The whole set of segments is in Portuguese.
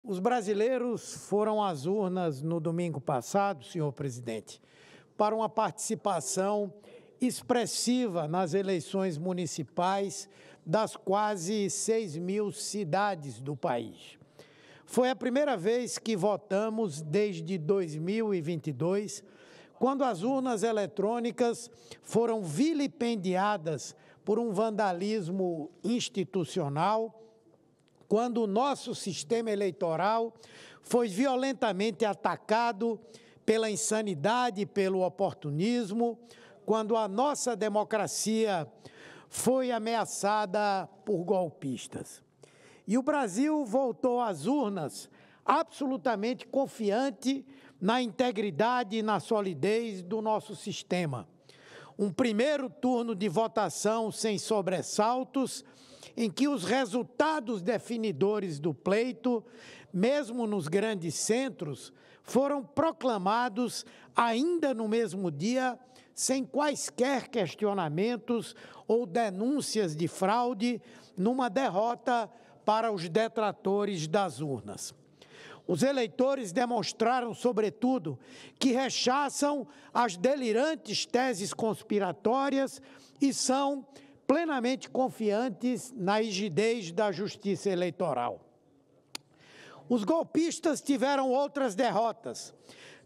Os brasileiros foram às urnas no domingo passado, senhor presidente, para uma participação expressiva nas eleições municipais das quase 6 mil cidades do país. Foi a primeira vez que votamos desde 2022, quando as urnas eletrônicas foram vilipendiadas por um vandalismo institucional, quando o nosso sistema eleitoral foi violentamente atacado pela insanidade e pelo oportunismo, quando a nossa democracia foi ameaçada por golpistas. E o Brasil voltou às urnas absolutamente confiante na integridade e na solidez do nosso sistema. Um primeiro turno de votação sem sobressaltos, em que os resultados definidores do pleito, mesmo nos grandes centros, foram proclamados ainda no mesmo dia, sem quaisquer questionamentos ou denúncias de fraude, numa derrota para os detratores das urnas. Os eleitores demonstraram, sobretudo, que rechaçam as delirantes teses conspiratórias e são plenamente confiantes na rigidez da justiça eleitoral. Os golpistas tiveram outras derrotas.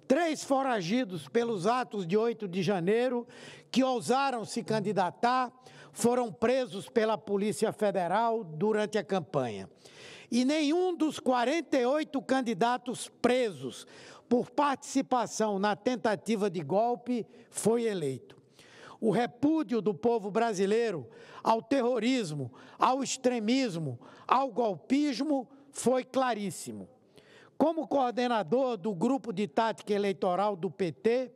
3 foragidos pelos atos de 8 de janeiro, que ousaram se candidatar, foram presos pela Polícia Federal durante a campanha. E nenhum dos 48 candidatos presos por participação na tentativa de golpe foi eleito. O repúdio do povo brasileiro ao terrorismo, ao extremismo, ao golpismo foi claríssimo. Como coordenador do Grupo de Tática Eleitoral do PT,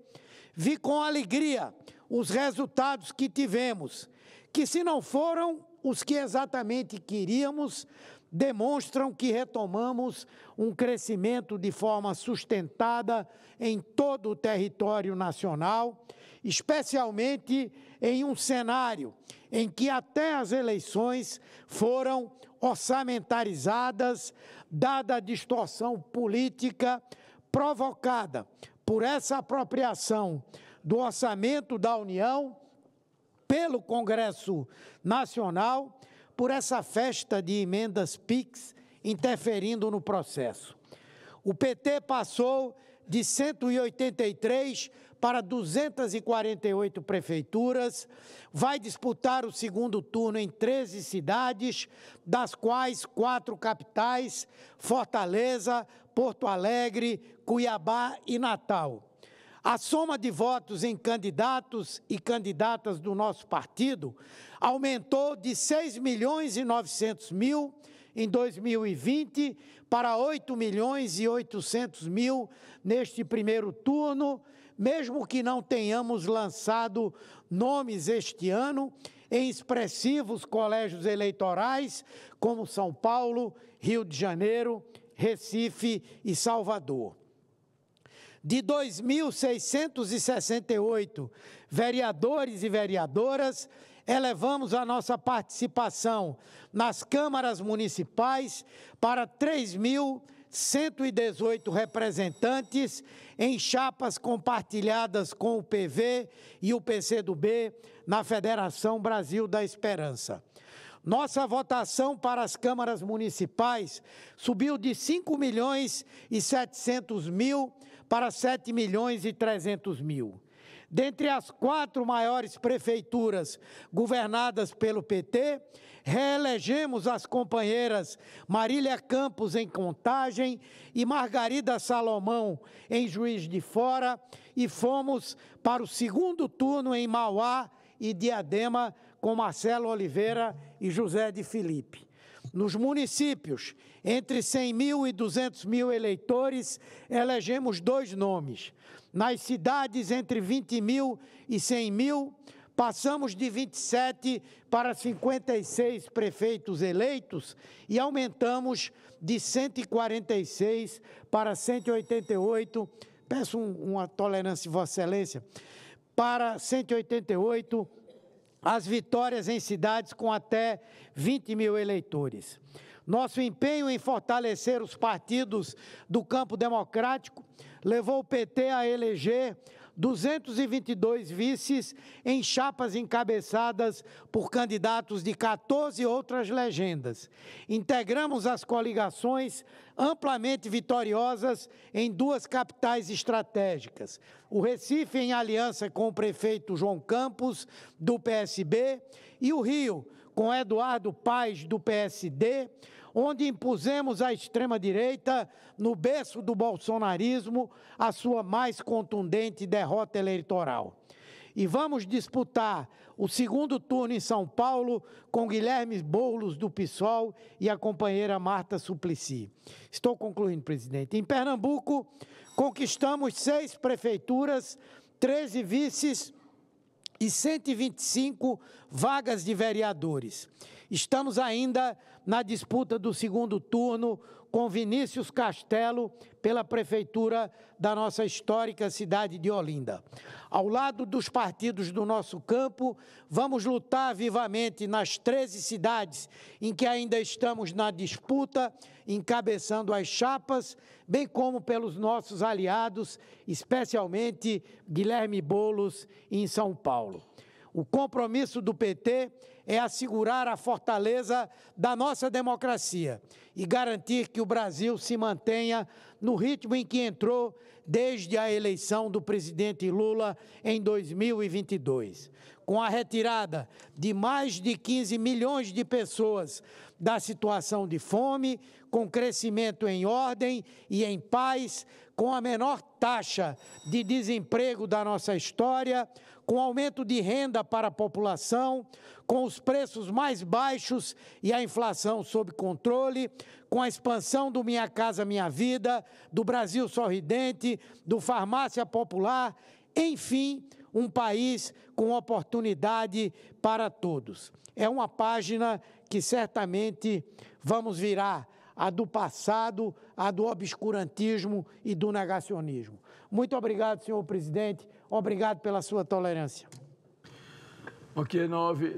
vi com alegria os resultados que tivemos, que se não foram os que exatamente queríamos, demonstram que retomamos um crescimento de forma sustentada em todo o território nacional, especialmente em um cenário em que até as eleições foram orçamentarizadas, dada a distorção política provocada por essa apropriação do orçamento da União pelo Congresso Nacional, por essa festa de emendas PIX interferindo no processo. O PT passou de 183 para 248 prefeituras, vai disputar o segundo turno em 13 cidades, das quais 4 capitais, Fortaleza, Porto Alegre, Cuiabá e Natal. A soma de votos em candidatos e candidatas do nosso partido aumentou de 6.900.000 em 2020 para 8.800.000 neste primeiro turno, mesmo que não tenhamos lançado nomes este ano em expressivos colégios eleitorais como São Paulo, Rio de Janeiro, Recife e Salvador. De 2.668 vereadores e vereadoras, elevamos a nossa participação nas câmaras municipais para 3.118 representantes em chapas compartilhadas com o PV e o PCdoB na Federação Brasil da Esperança. Nossa votação para as câmaras municipais subiu de 5.700.000 para 7.300.000. Dentre as 4 maiores prefeituras governadas pelo PT, reelegemos as companheiras Marília Campos em Contagem e Margarida Salomão em Juiz de Fora e fomos para o segundo turno em Mauá e Diadema com Marcelo Oliveira e José de Filipe. Nos municípios, entre 100.000 e 200.000 eleitores, elegemos 2 nomes. Nas cidades, entre 20.000 e 100.000, passamos de 27 para 56 prefeitos eleitos e aumentamos de 146 para 188, peço uma tolerância, Vossa Excelência, para 188 as vitórias em cidades com até 20.000 eleitores. Nosso empenho em fortalecer os partidos do campo democrático levou o PT a eleger 222 vices em chapas encabeçadas por candidatos de 14 outras legendas. Integramos as coligações amplamente vitoriosas em 2 capitais estratégicas. O Recife, em aliança com o prefeito João Campos, do PSB, e o Rio, com Eduardo Paes, do PSD, onde impusemos à extrema-direita, no berço do bolsonarismo, a sua mais contundente derrota eleitoral. E vamos disputar o 2º turno em São Paulo com Guilherme Boulos, do PSOL, e a companheira Marta Suplicy. Estou concluindo, presidente. Em Pernambuco, conquistamos 6 prefeituras, 13 vices e 125 vagas de vereadores. Estamos ainda na disputa do 2º turno com Vinícius Castelo pela prefeitura da nossa histórica cidade de Olinda. Ao lado dos partidos do nosso campo, vamos lutar vivamente nas 13 cidades em que ainda estamos na disputa, encabeçando as chapas, bem como pelos nossos aliados, especialmente Guilherme Boulos em São Paulo. O compromisso do PT é assegurar a fortaleza da nossa democracia e garantir que o Brasil se mantenha no ritmo em que entrou desde a eleição do presidente Lula em 2022. Com a retirada de mais de 15 milhões de pessoas da situação de fome, com crescimento em ordem e em paz, com a menor taxa de desemprego da nossa história, com aumento de renda para a população, com os preços mais baixos e a inflação sob controle, com a expansão do Minha Casa Minha Vida, do Brasil Sorridente, do Farmácia Popular, enfim, um país com oportunidade para todos. É uma página que certamente vamos virar, a do passado, a do obscurantismo e do negacionismo. Muito obrigado, senhor presidente. Obrigado pela sua tolerância. Ok, 9.